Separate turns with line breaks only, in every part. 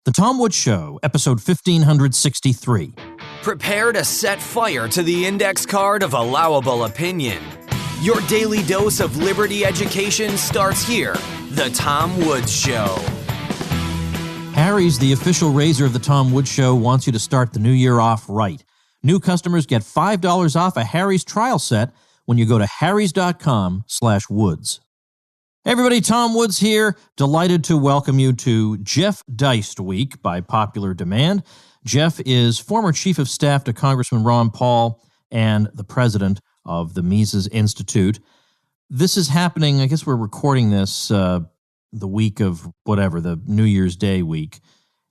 The Tom Woods Show, episode 1563.
Prepare to set fire to the index card of allowable opinion. Your daily dose of liberty education starts here. The Tom Woods Show.
Harry's, the official razor of the Tom Woods Show, wants you to start the new year off right. New customers get $5 off a Harry's trial set when you go to harrys.com/woods. Hey everybody, Tom Woods here. Delighted to welcome you to Jeff Deist Week by popular demand. Jeff is former chief of staff to Congressman Ron Paul and the president of the Mises Institute. This is happening, I guess we're recording this the week of whatever, the New Year's Day week.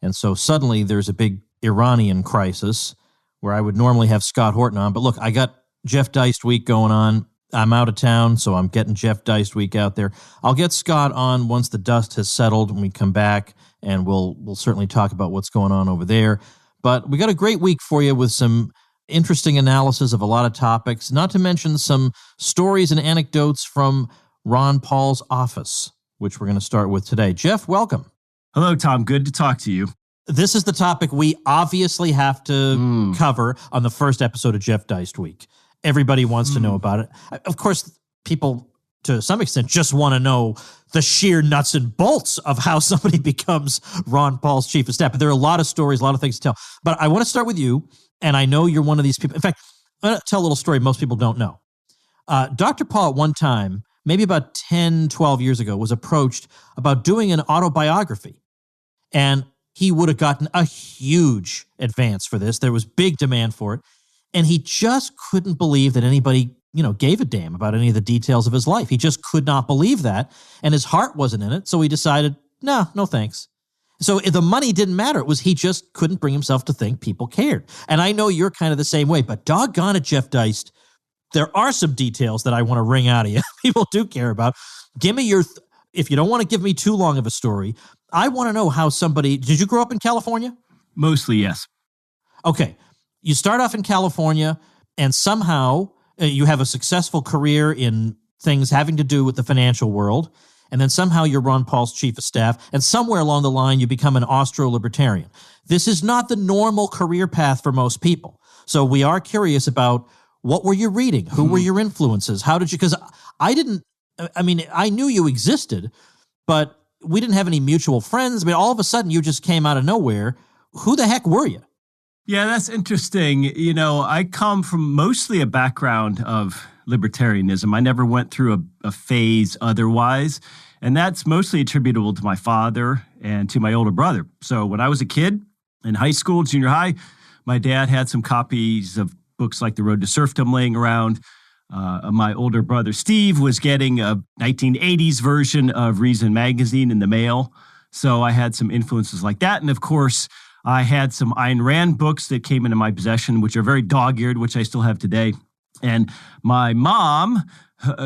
And so suddenly there's a big Iranian crisis where I would normally have Scott Horton on. But look, I got Jeff Deist Week going on. I'm out of town, so I'm getting Jeff Deist Week out there. I'll get Scott on once the dust has settled when we come back, and we'll certainly talk about what's going on over there. But we got a great week for you with some interesting analysis of a lot of topics, not to mention some stories and anecdotes from Ron Paul's office, which we're going to start with today. Jeff, welcome.
Hello, Tom. Good to talk to you.
This is the topic we obviously have to cover on the first episode of Jeff Deist Week. Everybody wants to know about it. Of course, people, to some extent, just want to know the sheer nuts and bolts of how somebody becomes Ron Paul's chief of staff. But there are a lot of stories, a lot of things to tell. But I want to start with you, and I know you're one of these people. In fact, I'm going to tell a little story most people don't know. Dr. Paul at one time, maybe about 10, 12 years ago, was approached about doing an autobiography. And he would have gotten a huge advance for this. There was big demand for it. And he just couldn't believe that anybody, gave a damn about any of the details of his life. He just could not believe that. And his heart wasn't in it. So he decided, no thanks. So the money didn't matter. It was he just couldn't bring himself to think people cared. And I know you're kind of the same way, but doggone it, Jeff Deist, there are some details that I want to wring out of you. People do care about. Give me your, if you don't want to give me too long of a story, I want to know how somebody, did you grow up in California?
Mostly, yes.
Okay. You start off in California, and somehow you have a successful career in things having to do with the financial world, and then somehow you're Ron Paul's chief of staff, and somewhere along the line you become an Austro-libertarian. This is not the normal career path for most people. So we are curious about what were you reading? Who were your influences? How did you, because I knew you existed, but we didn't have any mutual friends. I mean, all of a sudden you just came out of nowhere. Who the heck were you?
Yeah, that's interesting. I come from mostly a background of libertarianism. I never went through a phase otherwise, and that's mostly attributable to my father and to my older brother. So when I was a kid in high school, junior high, my dad had some copies of books like The Road to Serfdom laying around. My older brother, Steve, was getting a 1980s version of Reason magazine in the mail. So I had some influences like that. And of course, I had some Ayn Rand books that came into my possession, which are very dog-eared, which I still have today. And my mom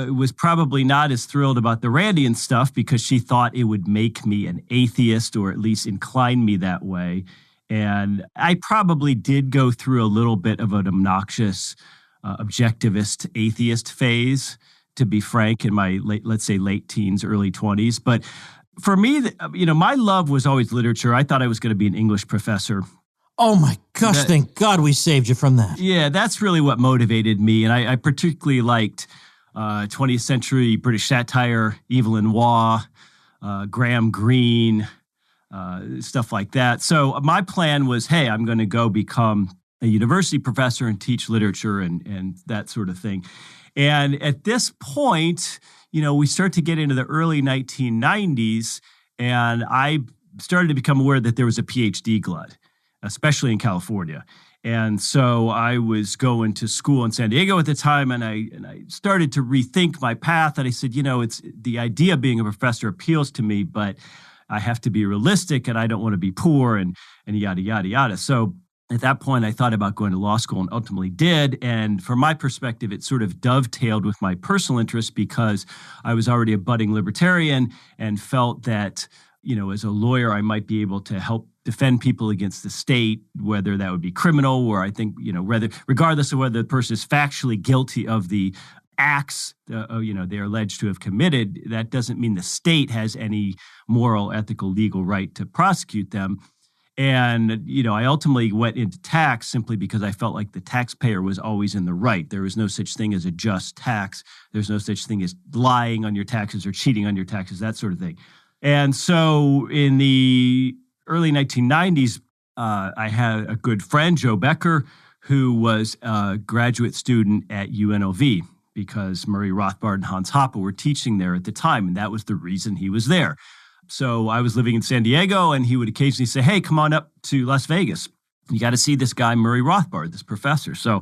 was probably not as thrilled about the Randian stuff because she thought it would make me an atheist or at least incline me that way. And I probably did go through a little bit of an obnoxious objectivist atheist phase, to be frank, in my late teens, early 20s. But for me, my love was always literature. I thought I was going to be an English professor.
Oh my gosh, thank God we saved you from that.
Yeah, that's really what motivated me. And I particularly liked 20th century British satire, Evelyn Waugh, Graham Greene, stuff like that. So my plan was, hey, I'm going to go become a university professor and teach literature and that sort of thing. And at this point, we start to get into the early 1990s, and I started to become aware that there was a PhD glut, especially in California. And so I was going to school in San Diego at the time, and I started to rethink my path. And I said, it's the idea of being a professor appeals to me, but I have to be realistic, and I don't want to be poor, and yada, yada, yada. So at that point, I thought about going to law school and ultimately did. And from my perspective, it sort of dovetailed with my personal interests because I was already a budding libertarian and felt that, as a lawyer, I might be able to help defend people against the state, whether that would be criminal or I think, regardless of whether the person is factually guilty of the acts, they're alleged to have committed, that doesn't mean the state has any moral, ethical, legal right to prosecute them. And, I ultimately went into tax simply because I felt like the taxpayer was always in the right. There was no such thing as a just tax. There's no such thing as lying on your taxes or cheating on your taxes, that sort of thing. And so in the early 1990s, I had a good friend, Joe Becker, who was a graduate student at UNLV because Murray Rothbard and Hans Hoppe were teaching there at the time, and that was the reason he was there. So I was living in San Diego, and he would occasionally say, hey, come on up to Las Vegas. You got to see this guy, Murray Rothbard, this professor. So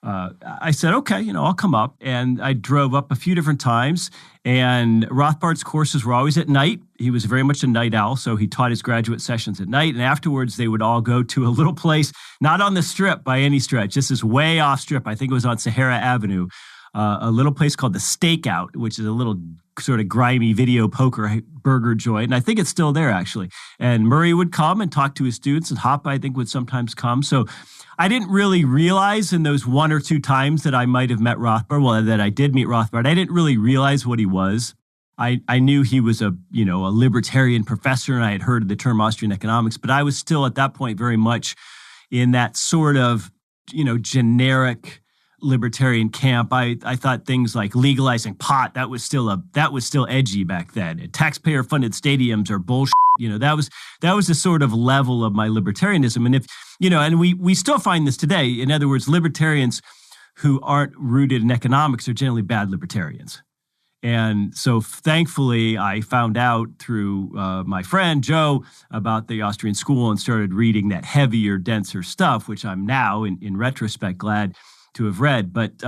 I said, okay, I'll come up. And I drove up a few different times. And Rothbard's courses were always at night. He was very much a night owl, so he taught his graduate sessions at night. And afterwards, they would all go to a little place, not on the Strip by any stretch. This is way off Strip. I think it was on Sahara Avenue. A little place called the Stakeout, which is a little sort of grimy video poker burger joint. And I think it's still there, actually. And Murray would come and talk to his students, and Hoppe, I think, would sometimes come. So I didn't really realize in those one or two times that I might have met Rothbard, that I did meet Rothbard, I didn't really realize what he was. I knew he was a libertarian professor, and I had heard of the term Austrian economics, but I was still at that point very much in that sort of, generic libertarian camp. I thought things like legalizing pot, that was still edgy back then. Taxpayer funded stadiums are bullshit. That was the sort of level of my libertarianism. And and we still find this today. In other words, libertarians who aren't rooted in economics are generally bad libertarians. And so thankfully, I found out through my friend Joe about the Austrian school and started reading that heavier, denser stuff, which I'm now, in retrospect, glad to have read. But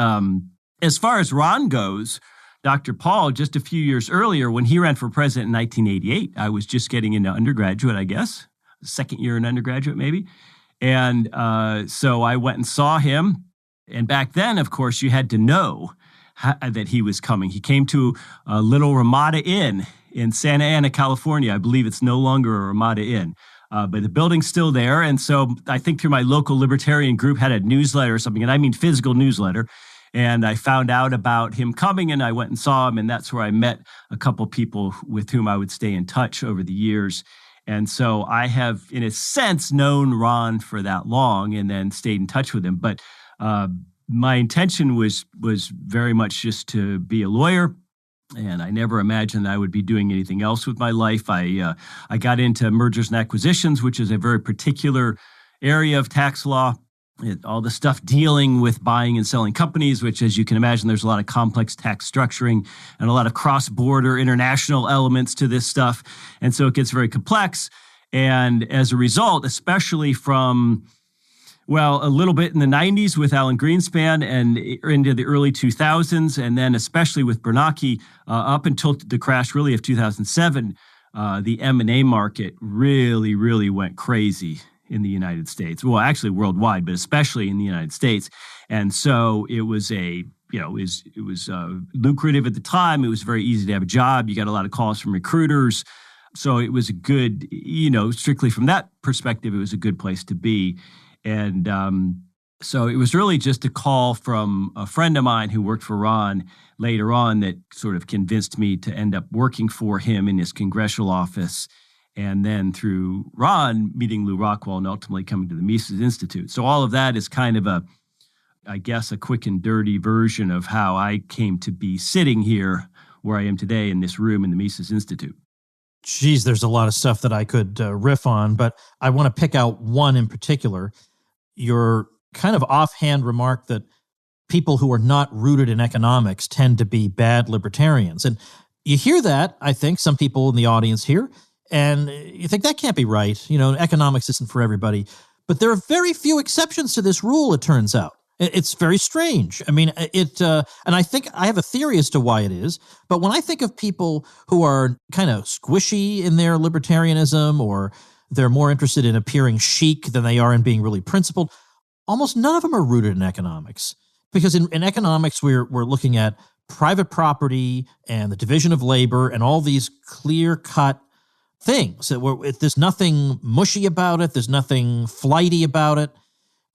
as far as Ron goes, Dr. Paul, just a few years earlier, when he ran for president in 1988, I was just getting into undergraduate, I guess, second year in undergraduate maybe. And so I went and saw him. And back then, of course, you had to know that he was coming. He came to a little Ramada Inn in Santa Ana, California. I believe it's no longer a Ramada Inn. But the building's still there. And so I think through my local libertarian group had a newsletter or something, and I mean physical newsletter. And I found out about him coming, and I went and saw him. And that's where I met a couple people with whom I would stay in touch over the years. And so I have, in a sense, known Ron for that long and then stayed in touch with him. But my intention was very much just to be a lawyer. And I never imagined I would be doing anything else with my life. I got into mergers and acquisitions, which is a very particular area of tax law. All the stuff dealing with buying and selling companies, which, as you can imagine, there's a lot of complex tax structuring and a lot of cross-border international elements to this stuff. And so it gets very complex. And as a result, especially from a little bit in the 90s with Alan Greenspan and into the early 2000s, and then especially with Bernanke up until the crash really of 2007, the M&A market really, really went crazy in the United States. Well, actually worldwide, but especially in the United States. And so it was it was lucrative at the time. It was very easy to have a job. You got a lot of calls from recruiters. So it was a good, strictly from that perspective, it was a good place to be. And so it was really just a call from a friend of mine who worked for Ron later on that sort of convinced me to end up working for him in his congressional office. And then through Ron, meeting Lou Rockwell and ultimately coming to the Mises Institute. So all of that is kind of a quick and dirty version of how I came to be sitting here where I am today in this room in the Mises Institute.
Geez, there's a lot of stuff that I could riff on, but I want to pick out one in particular. Your kind of offhand remark that people who are not rooted in economics tend to be bad libertarians. And you hear that, I think, some people in the audience here, and you think that can't be right. Economics isn't for everybody. But there are very few exceptions to this rule, it turns out. It's very strange. I mean, and I think I have a theory as to why it is. But when I think of people who are kind of squishy in their libertarianism, or they're more interested in appearing chic than they are in being really principled, almost none of them are rooted in economics. Because in economics, we're looking at private property and the division of labor and all these clear-cut things. There's nothing mushy about it. There's nothing flighty about it.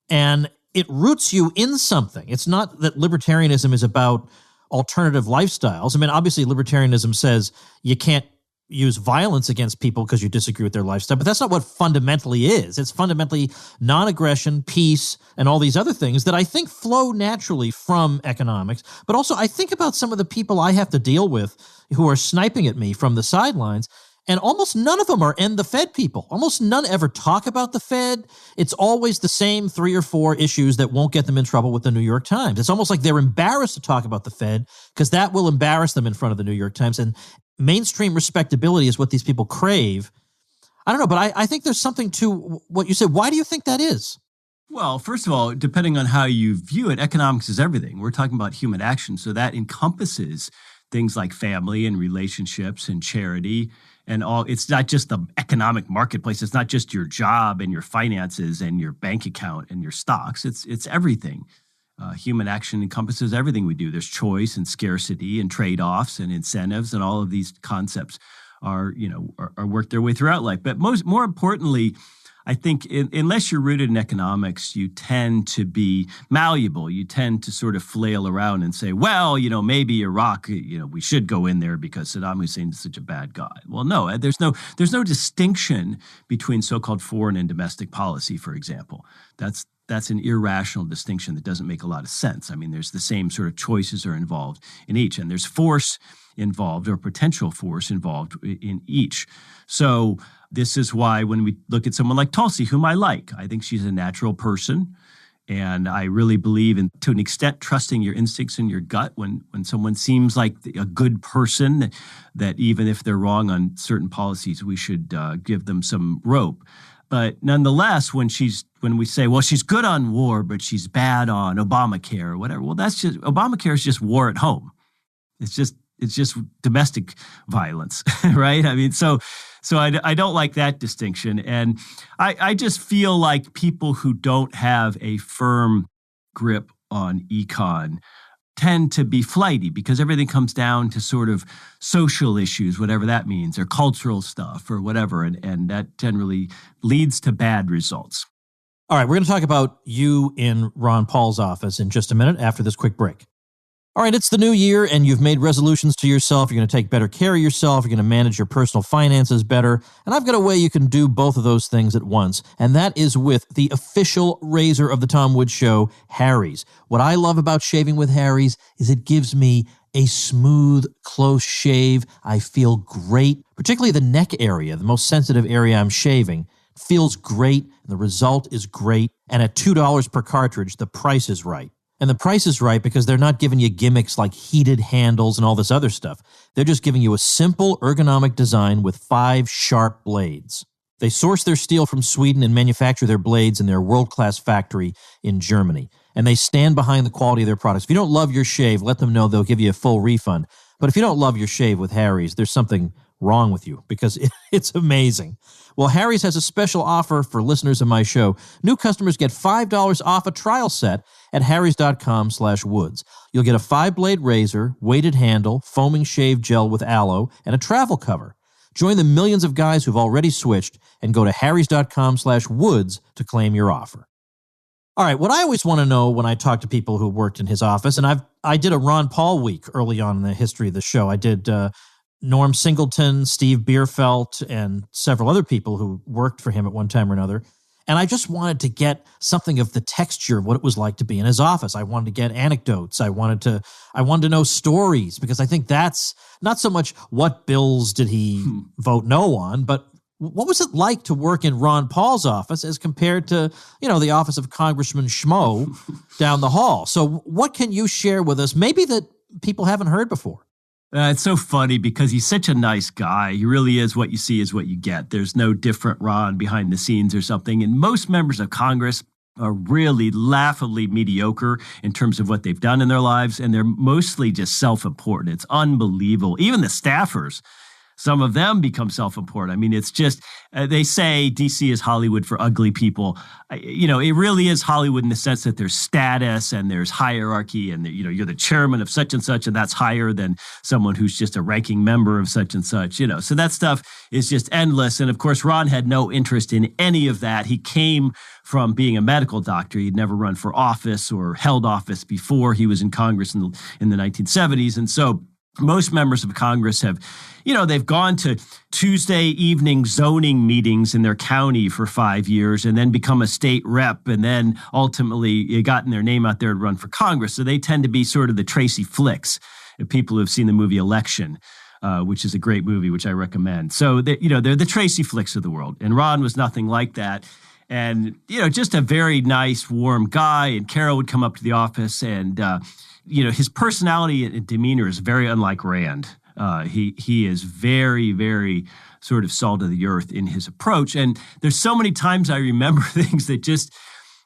And it roots you in something. It's not that libertarianism is about alternative lifestyles. I mean, obviously, libertarianism says you can't use violence against people because you disagree with their lifestyle, but that's not what fundamentally is. It's fundamentally non-aggression, peace, and all these other things that I think flow naturally from economics. But also I think about some of the people I have to deal with who are sniping at me from the sidelines, and almost none of them are end the Fed people. Almost none ever talk about the Fed. It's always the same 3 or 4 issues that won't get them in trouble with the New York Times. It's almost like they're embarrassed to talk about the Fed because that will embarrass them in front of the New York Times. And mainstream respectability is what these people crave. I don't know, but I think there's something to what you said. Why do you think that is?
Well, first of all, depending on how you view it, economics is everything. We're talking about human action. So that encompasses things like family and relationships and charity and all. It's not just the economic marketplace. It's not just your job and your finances and your bank account and your stocks. It's everything. Human action encompasses everything we do. There's choice and scarcity and trade-offs and incentives, and all of these concepts are work their way throughout life. But more importantly, I think unless you're rooted in economics, you tend to be malleable. You tend to sort of flail around and say, well, maybe Iraq, we should go in there because Saddam Hussein is such a bad guy. Well, no, there's no distinction between so-called foreign and domestic policy, for example. That's an irrational distinction that doesn't make a lot of sense. I mean, there's the same sort of choices are involved in each, and there's force involved or potential force involved in each. So this is why when we look at someone like Tulsi, whom I like, I think she's a natural person. And I really believe in, to an extent, trusting your instincts and your gut when someone seems like a good person, that even if they're wrong on certain policies, we should give them some rope. But nonetheless, when we say, well, she's good on war, but she's bad on Obamacare or whatever, well, Obamacare is just war at home. It's just domestic violence, right? I mean, so I don't like that distinction. And I just feel like people who don't have a firm grip on econ tend to be flighty because everything comes down to sort of social issues, whatever that means, or cultural stuff or whatever. And that generally leads to bad results.
All right, we're going to talk about you in Ron Paul's office in just a minute after this quick break. All right, it's the new year and you've made resolutions to yourself. You're going to take better care of yourself. You're going to manage your personal finances better. And I've got a way you can do both of those things at once. And that is with the official razor of the Tom Woods Show, Harry's. What I love about shaving with Harry's is it gives me a smooth, close shave. I feel great, particularly the neck area, the most sensitive area I'm shaving. Feels great. And the result is great. And at $2 per cartridge, the price is right. And the price is right because they're not giving you gimmicks like heated handles and all this other stuff. They're just giving you a simple ergonomic design with 5 sharp blades. They source their steel from Sweden and manufacture their blades in their world-class factory in Germany. And they stand behind the quality of their products. If you don't love your shave, let them know they'll give you a full refund. But if you don't love your shave with Harry's, there's something wrong with you because it's amazing. Well, Harry's has a special offer for listeners of my show. New customers get $5 off a trial set at harrys.com/woods. You'll get a 5-blade razor, weighted handle, foaming shave gel with aloe, and a travel cover. Join the millions of guys who've already switched and go to harrys.com/woods to claim your offer. All right, what I always want to know when I talk to people who worked in his office, and I did a Ron Paul week early on in the history of the show. I did Norm Singleton, Steve Bierfeld, and several other people who worked for him at one time or another. And I just wanted to get something of the texture of what it was like to be in his office. I wanted to get anecdotes. I wanted to know stories, because I think that's not so much what bills did he vote no on, but what was it like to work in Ron Paul's office as compared to, the office of Congressman Schmo down the hall? So what can you share with us, maybe that people haven't heard before?
It's so funny because he's such a nice guy. He really is. What you see is what you get. There's no different Ron behind the scenes or something. And most members of Congress are really laughably mediocre in terms of what they've done in their lives. And they're mostly just self-important. It's unbelievable. Even the staffers, some of them become self-important. I mean, it's just, they say DC is Hollywood for ugly people. It really is Hollywood in the sense that there's status and there's hierarchy and, you're the chairman of such and that's higher than someone who's just a ranking member of such and such, So that stuff is just endless. And of course, Ron had no interest in any of that. He came from being a medical doctor. He'd never run for office or held office before he was in Congress in the 1970s. And so most members of Congress have, they've gone to Tuesday evening zoning meetings in their county for 5 years and then become a state rep and then ultimately gotten their name out there to run for Congress. So they tend to be sort of the Tracy Flicks, people who have seen the movie Election, which is a great movie, which I recommend. So, they're the Tracy Flicks of the world. And Ron was nothing like that. And, just a very nice, warm guy. And Carol would come up to the office and, his personality and demeanor is very unlike Rand. He is very, very sort of salt of the earth in his approach. And there's so many times I remember things that just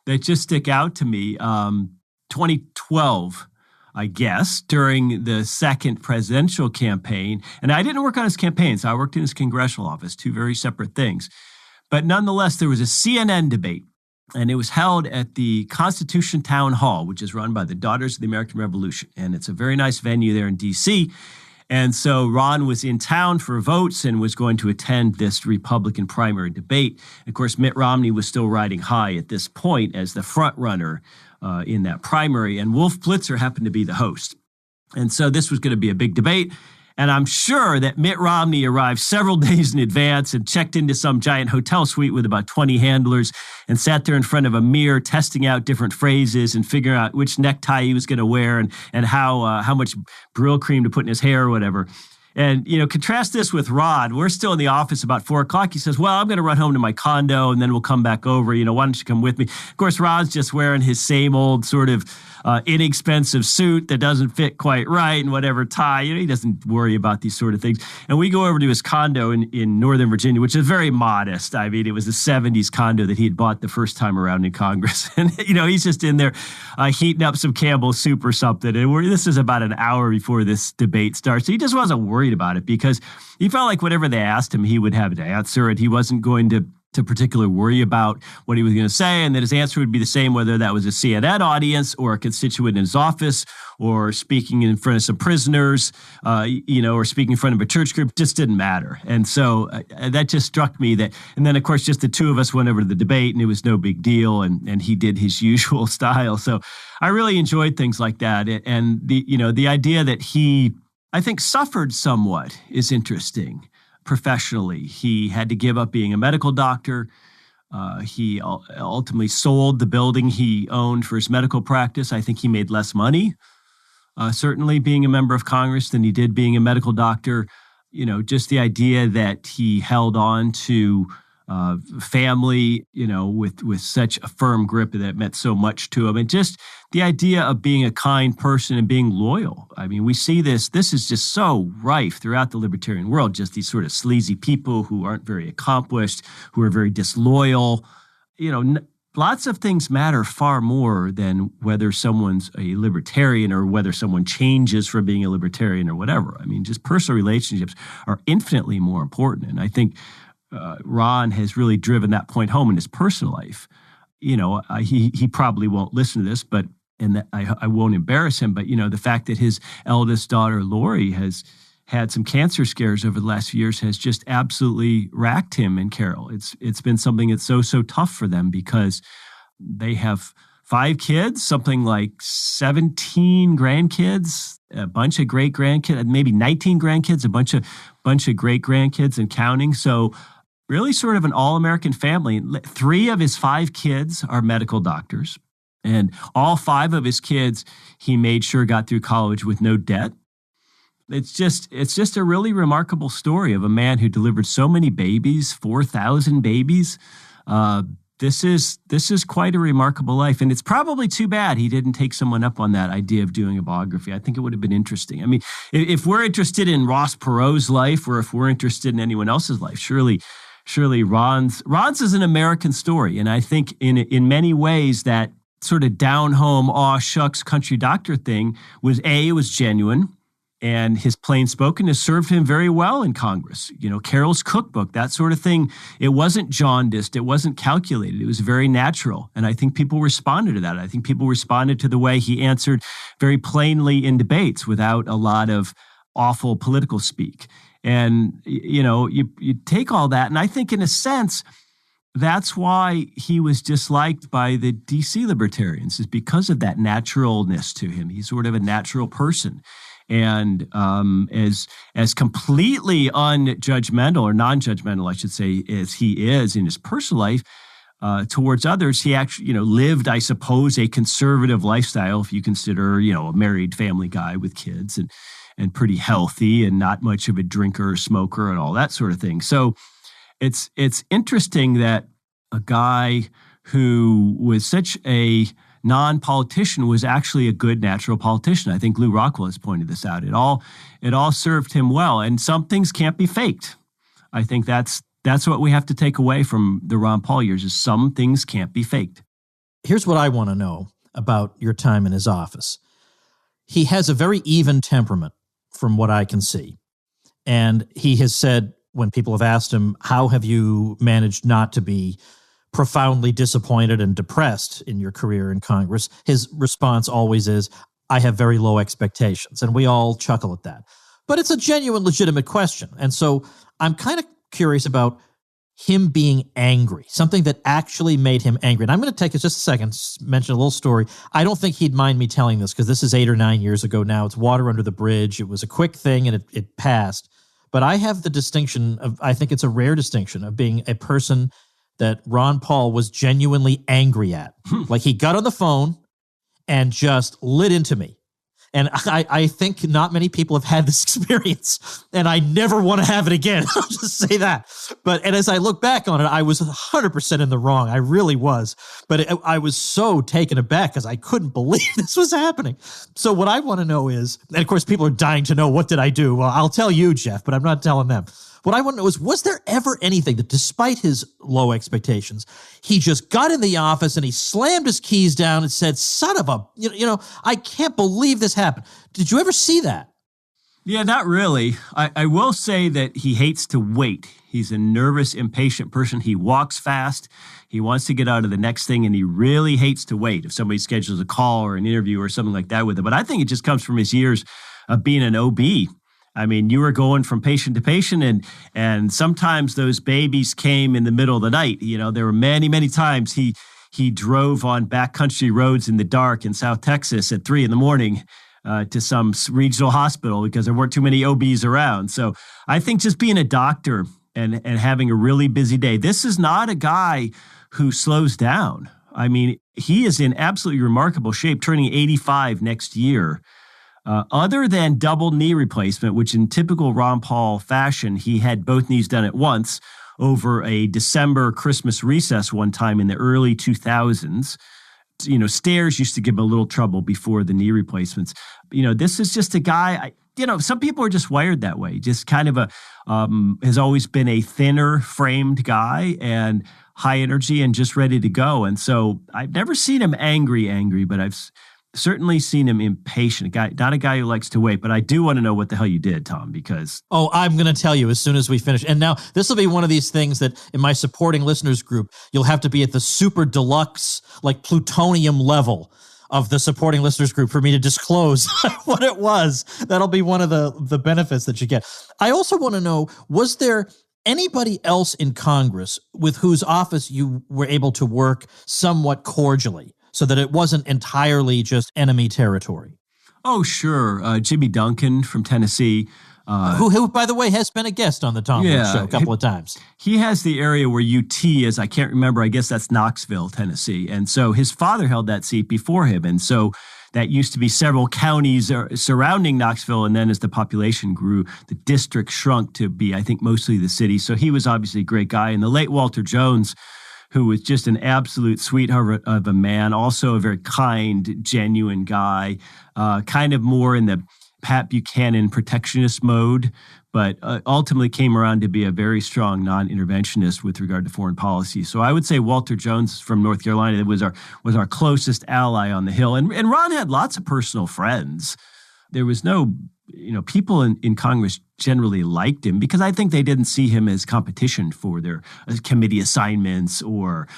stick out to me. 2012, I guess, during the second presidential campaign. And I didn't work on his campaign, so I worked in his congressional office, two very separate things. But nonetheless, there was a CNN debate. And it was held at the Constitution Town Hall, which is run by the Daughters of the American Revolution. And it's a very nice venue there in D.C. And so Ron was in town for votes and was going to attend this Republican primary debate. Of course, Mitt Romney was still riding high at this point as the front runner in that primary. And Wolf Blitzer happened to be the host. And so this was going to be a big debate. And I'm sure that Mitt Romney arrived several days in advance and checked into some giant hotel suite with about 20 handlers and sat there in front of a mirror testing out different phrases and figuring out which necktie he was going to wear and how much Brill cream to put in his hair or whatever. And, contrast this with Rod. We're still in the office about 4 o'clock. He says, well, I'm going to run home to my condo and then we'll come back over. Why don't you come with me? Of course, Rod's just wearing his same old sort of inexpensive suit that doesn't fit quite right and whatever tie. He doesn't worry about these sort of things. And we go over to his condo in Northern Virginia, which is very modest. I mean, it was a 70s condo that he had bought the first time around in Congress. And, he's just in there heating up some Campbell's soup or something. And this is about an hour before this debate starts. So he just wasn't worried about it because he felt like whatever they asked him, he would have an answer, and he wasn't going to particularly worry about what he was going to say, and that his answer would be the same whether that was a CNN audience or a constituent in his office or speaking in front of some prisoners, or speaking in front of a church group. Just didn't matter. And so that just struck me that, and then of course just the two of us went over to the debate and it was no big deal, and he did his usual style. So I really enjoyed things like that. And the idea that he, I think, suffered somewhat is interesting. Professionally, he had to give up being a medical doctor. He ultimately sold the building he owned for his medical practice. I think he made less money, certainly being a member of Congress, than he did being a medical doctor. Just the idea that he held on to family, with such a firm grip that meant so much to him. And just the idea of being a kind person and being loyal. I mean, we see this is just so rife throughout the libertarian world, just these sort of sleazy people who aren't very accomplished, who are very disloyal. Lots of things matter far more than whether someone's a libertarian or whether someone changes from being a libertarian or whatever. I mean, just personal relationships are infinitely more important. And I think Ron has really driven that point home in his personal life. He probably won't listen to this, but I won't embarrass him. But the fact that his eldest daughter Lori has had some cancer scares over the last few years has just absolutely racked him and Carol. It's been something that's so tough for them because they have 5 kids, something like 17 grandkids, a bunch of great grandkids, maybe 19 grandkids, a bunch of great grandkids and counting. So really sort of an all-American family. 3 of his 5 kids are medical doctors, and all 5 of his kids he made sure got through college with no debt. It's just a really remarkable story of a man who delivered so many babies, 4,000 babies. This is quite a remarkable life, and it's probably too bad he didn't take someone up on that idea of doing a biography. I think it would have been interesting. I mean, if we're interested in Ross Perot's life, or if we're interested in anyone else's life, surely Ron's is an American story, and I think in many ways that sort of down home, aw shucks country doctor thing was genuine. And his plain spokenness served him very well in Congress. Carol's cookbook, that sort of thing, it wasn't jaundiced. It wasn't calculated. It was very natural. And I think people responded to that. I think people responded to the way he answered very plainly in debates without a lot of awful political speak. And, you take all that. And I think in a sense, that's why he was disliked by the DC libertarians, is because of that naturalness to him. He's sort of a natural person. And as completely unjudgmental or non-judgmental, I should say, as he is in his personal life towards others, he actually, lived, I suppose, a conservative lifestyle. If you consider, a married family guy with kids and pretty healthy and not much of a drinker or smoker and all that sort of thing. So it's interesting that a guy who was such a non-politician was actually a good natural politician. I think Lou Rockwell has pointed this out. It all served him well, and some things can't be faked. I think that's what we have to take away from the Ron Paul years, is some things can't be faked.
Here's what I want to know about your time in his office. He has a very even temperament from what I can see. And he has said, when people have asked him, how have you managed not to be profoundly disappointed and depressed in your career in Congress, his response always is, I have very low expectations. And we all chuckle at that. But it's a genuine, legitimate question. And so I'm kind of curious about him being angry, something that actually made him angry. And I'm going to take just a second, mention a little story. I don't think he'd mind me telling this because this is 8 or 9 years ago now. It's water under the bridge. It was a quick thing and it passed. But I have the distinction of, I think it's a rare distinction of being a person that Ron Paul was genuinely angry at. Like he got on the phone and just lit into me. And I think not many people have had this experience, and I never want to have it again. I'll just say that. And as I look back on it, I was 100% in the wrong. I really was. But I was so taken aback because I couldn't believe this was happening. So what I want to know is, and of course people are dying to know, what did I do? Well, I'll tell you, Jeff, but I'm not telling them. What I want to know is, was there ever anything that, despite his low expectations, he just got in the office and he slammed his keys down and said, son of a, I can't believe this happened. Did you ever see that?
Yeah, not really. I will say that he hates to wait. He's a nervous, impatient person. He walks fast. He wants to get out of the next thing, and he really hates to wait if somebody schedules a call or an interview or something like that with him. But I think it just comes from his years of being an OB. I mean, you were going from patient to patient, and sometimes those babies came in the middle of the night. There were many, many times he drove on backcountry roads in the dark in South Texas at 3 a.m. To some regional hospital because there weren't too many OBs around. So I think just being a doctor and having a really busy day, this is not a guy who slows down. I mean, he is in absolutely remarkable shape, turning 85 next year. Other than double knee replacement, which in typical Ron Paul fashion, he had both knees done at once over a December Christmas recess one time in the early 2000s. Stairs used to give him a little trouble before the knee replacements. This is just a guy, some people are just wired that way, just kind of has always been a thinner framed guy and high energy and just ready to go. And so I've never seen him angry, but I've certainly seen him impatient, not a guy who likes to wait. But I do want to know what the hell you did, Tom, because... Oh,
I'm going to tell you as soon as we finish. And now this will be one of these things that in my supporting listeners group, you'll have to be at the super deluxe, like plutonium level of the supporting listeners group for me to disclose what it was. That'll be one of the benefits that you get. I also want to know, was there anybody else in Congress with whose office you were able to work somewhat cordially, so that it wasn't entirely just enemy territory?
Oh, sure. Jimmy Duncan from Tennessee.
Who, by the way, has been a guest on the Tom Woods Show a couple of times.
He has the area where UT is. I can't remember. I guess that's Knoxville, Tennessee. And so his father held that seat before him. And so that used to be several counties surrounding Knoxville. And then as the population grew, the district shrunk to be, I think, mostly the city. So he was obviously a great guy. And the late Walter Jones, who was just an absolute sweetheart of a man, also a very kind, genuine guy, kind of more in the Pat Buchanan protectionist mode, but ultimately came around to be a very strong non-interventionist with regard to foreign policy. So I would say Walter Jones from North Carolina was our closest ally on the Hill. And Ron had lots of personal friends. There was no, people in Congress generally liked him because I think they didn't see him as competition for their committee assignments or,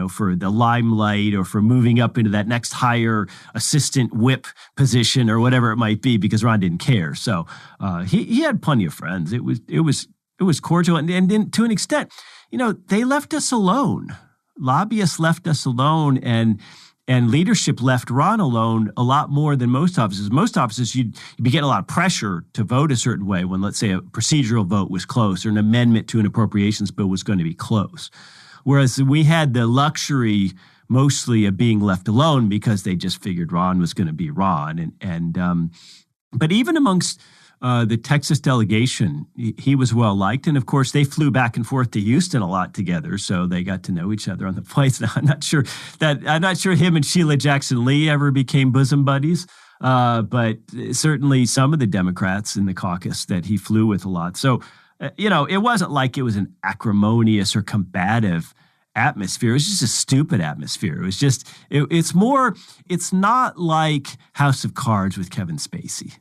for the limelight or for moving up into that next higher assistant whip position or whatever it might be, because Ron didn't care. So he had plenty of friends. It was cordial. And to an extent, they left us alone. Lobbyists left us alone. And And leadership left Ron alone a lot more than most offices. Most offices, you'd be getting a lot of pressure to vote a certain way when, let's say, a procedural vote was close or an amendment to an appropriations bill was going to be close. Whereas we had the luxury mostly of being left alone because they just figured Ron was going to be Ron. But even amongst the Texas delegation, he was well liked. And of course, they flew back and forth to Houston a lot together. So they got to know each other on the flights. Now, I'm not sure him and Sheila Jackson Lee ever became bosom buddies. But certainly some of the Democrats in the caucus that he flew with a lot. So, it wasn't like it was an acrimonious or combative atmosphere. It was just a stupid atmosphere. It was just, it's not like House of Cards with Kevin Spacey.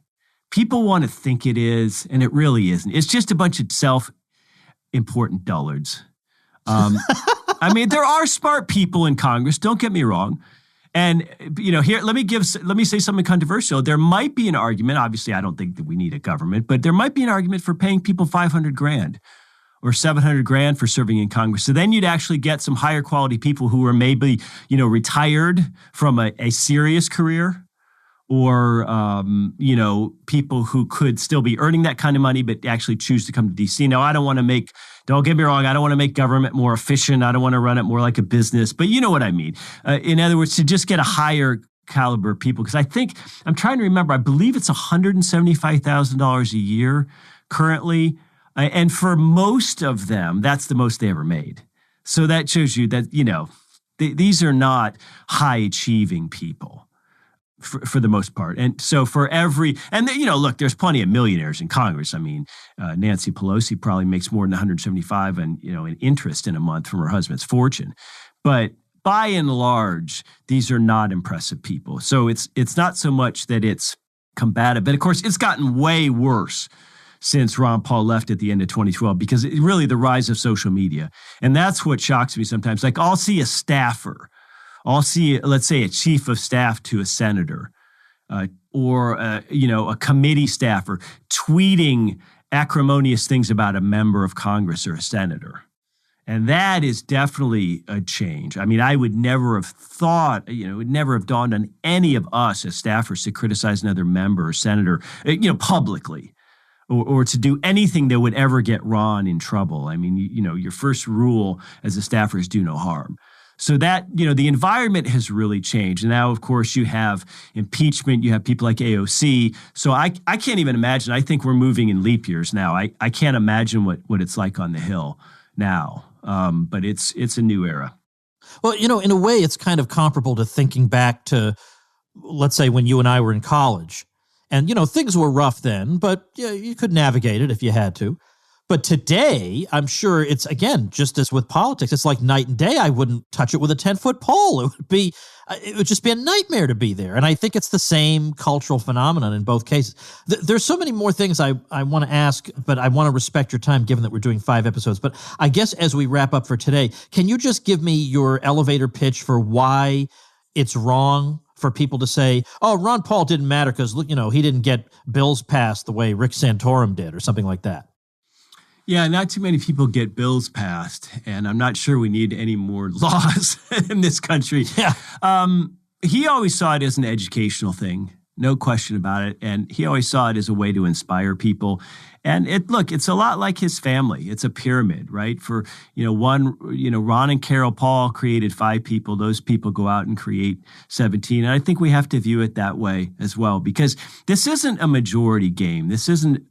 People want to think it is, and it really isn't. It's just a bunch of self-important dullards. I mean, there are smart people in Congress, don't get me wrong. And, here, let me say something controversial. There might be an argument, obviously I don't think that we need a government, but there might be an argument for paying people $500,000 or $700,000 for serving in Congress. So then you'd actually get some higher quality people who are maybe, retired from a serious career, or, people who could still be earning that kind of money, but actually choose to come to D.C. Now, don't get me wrong, I don't want to make government more efficient. I don't want to run it more like a business, but you know what I mean. In other words, to just get a higher caliber of people, because I'm trying to remember, I believe it's $175,000 a year currently. And for most of them, that's the most they ever made. So that shows you that, these are not high achieving people. For the most part. And so look, there's plenty of millionaires in Congress. I mean, Nancy Pelosi probably makes more than 175 in interest in a month from her husband's fortune. But by and large, these are not impressive people. So it's not so much that it's combative, but of course it's gotten way worse since Ron Paul left at the end of 2012, because really the rise of social media. And that's what shocks me sometimes. Like I'll see a staffer, let's say, a chief of staff to a senator, or a committee staffer tweeting acrimonious things about a member of Congress or a senator. And that is definitely a change. I mean, I would never have thought, it would never have dawned on any of us as staffers to criticize another member or senator, publicly, or to do anything that would ever get Ron in trouble. I mean, your first rule as a staffer is do no harm. So that, the environment has really changed. And now, of course, you have impeachment. You have people like AOC. So I can't even imagine. I think we're moving in leap years now. I can't imagine what it's like on the Hill now. But it's a new era.
Well, in a way, it's kind of comparable to thinking back to, let's say, when you and I were in college. And, things were rough then, but you could navigate it if you had to. But today, I'm sure it's, again, just as with politics, it's like night and day. I wouldn't touch it with a 10-foot pole. It would just be a nightmare to be there. And I think it's the same cultural phenomenon in both cases. There's so many more things I want to ask, but I want to respect your time given that we're doing 5 episodes. But I guess as we wrap up for today, can you just give me your elevator pitch for why it's wrong for people to say, oh, Ron Paul didn't matter because, he didn't get bills passed the way Rick Santorum did or something like that?
Yeah, not too many people get bills passed, and I'm not sure we need any more laws in this country.
Yeah.
He always saw it as an educational thing, no question about it, and he always saw it as a way to inspire people. And it's a lot like his family. It's a pyramid, right? For, Ron and Carol Paul created 5 people. Those people go out and create 17. And I think we have to view it that way as well, because this isn't a majority game. This isn't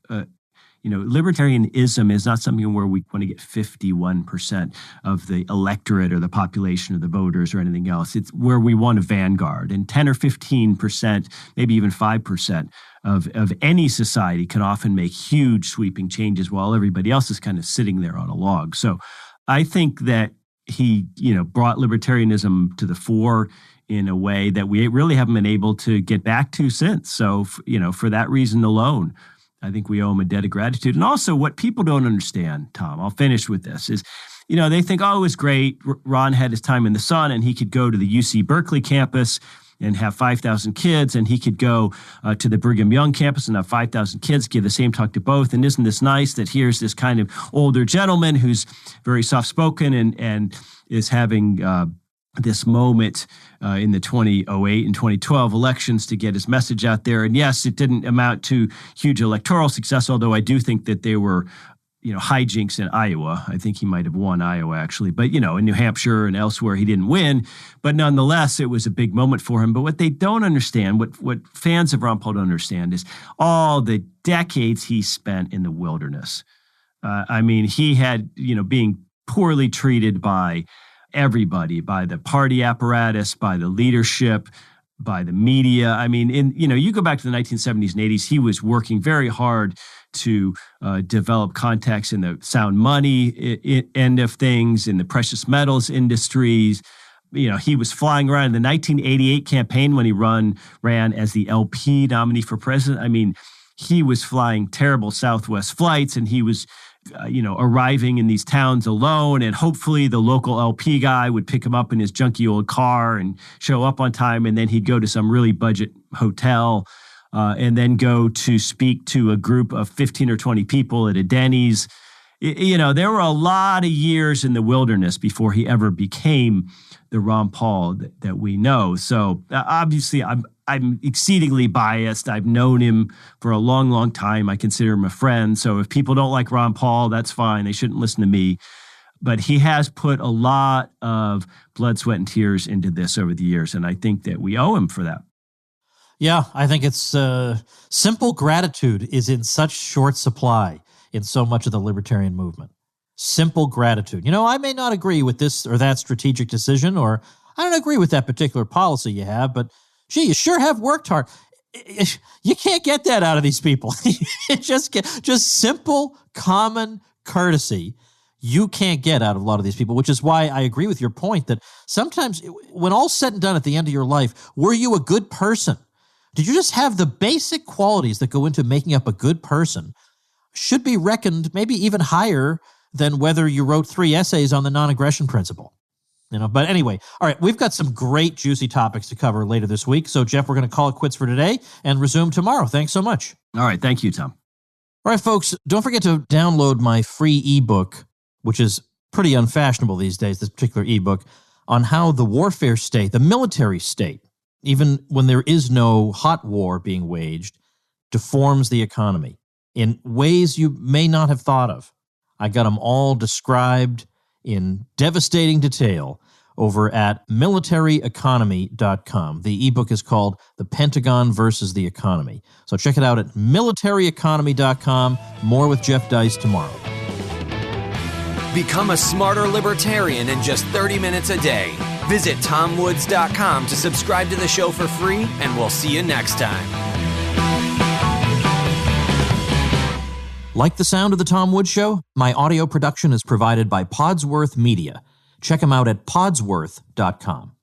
libertarianism is not something where we want to get 51% of the electorate or the population or the voters or anything else. It's where we want a vanguard, and 10 or 15%, maybe even 5% of any society can often make huge sweeping changes while everybody else is kind of sitting there on a log. So I think that he, brought libertarianism to the fore in a way that we really haven't been able to get back to since. So, for that reason alone, I think we owe him a debt of gratitude. And also what people don't understand, Tom, I'll finish with this, is, they think, oh, it was great. Ron had his time in the sun and he could go to the UC Berkeley campus and have 5,000 kids, and he could go to the Brigham Young campus and have 5,000 kids, give the same talk to both. And isn't this nice that here's this kind of older gentleman who's very soft-spoken and is having this moment in the 2008 and 2012 elections to get his message out there. And yes, it didn't amount to huge electoral success, although I do think that they were hijinks in Iowa. I think he might have won Iowa, actually. But, in New Hampshire and elsewhere, he didn't win. But nonetheless, it was a big moment for him. But what they don't understand, what fans of Ron Paul don't understand, is all the decades he spent in the wilderness. He had, being poorly treated by everybody, by the party apparatus, by the leadership, by the media. You go back to the 1970s and 80s, he was working very hard to develop contacts in the sound money end of things, in the precious metals industries. He was flying around in the 1988 campaign when he ran as the LP nominee for president. He was flying terrible Southwest flights, and he was arriving in these towns alone, and hopefully the local LP guy would pick him up in his junky old car and show up on time, and then he'd go to some really budget hotel and then go to speak to a group of 15 or 20 people at a Denny's. There were a lot of years in the wilderness before he ever became the Ron Paul that we know. So obviously I'm exceedingly biased. I've known him for a long, long time. I consider him a friend. So if people don't like Ron Paul, that's fine. They shouldn't listen to me. But he has put a lot of blood, sweat, and tears into this over the years, and I think that we owe him for that.
Yeah, I think it's simple gratitude is in such short supply in so much of the libertarian movement. Simple gratitude. I may not agree with this or that strategic decision, or I don't agree with that particular policy you have, but gee, you sure have worked hard. You can't get that out of these people. just simple, common courtesy you can't get out of a lot of these people, which is why I agree with your point that sometimes when all's said and done at the end of your life, were you a good person? Did you just have the basic qualities that go into making up a good person? Should be reckoned maybe even higher than whether you wrote 3 essays on the non-aggression principle. But anyway, all right, we've got some great juicy topics to cover later this week. So, Jeff, we're going to call it quits for today and resume tomorrow. Thanks so much.
All right, thank you, Tom.
All right, folks, don't forget to download my free ebook, which is pretty unfashionable these days, this particular ebook, on how the warfare state, the military state, even when there is no hot war being waged, deforms the economy in ways you may not have thought of. I got them all described in devastating detail over at militaryeconomy.com. The ebook is called The Pentagon versus the Economy. So check it out at militaryeconomy.com. More with Jeff Deist tomorrow.
Become a smarter libertarian in just 30 minutes a day. Visit TomWoods.com to subscribe to the show for free, and we'll see you next time.
Like the sound of The Tom Woods Show? My audio production is provided by Podsworth Media. Check them out at podsworth.com.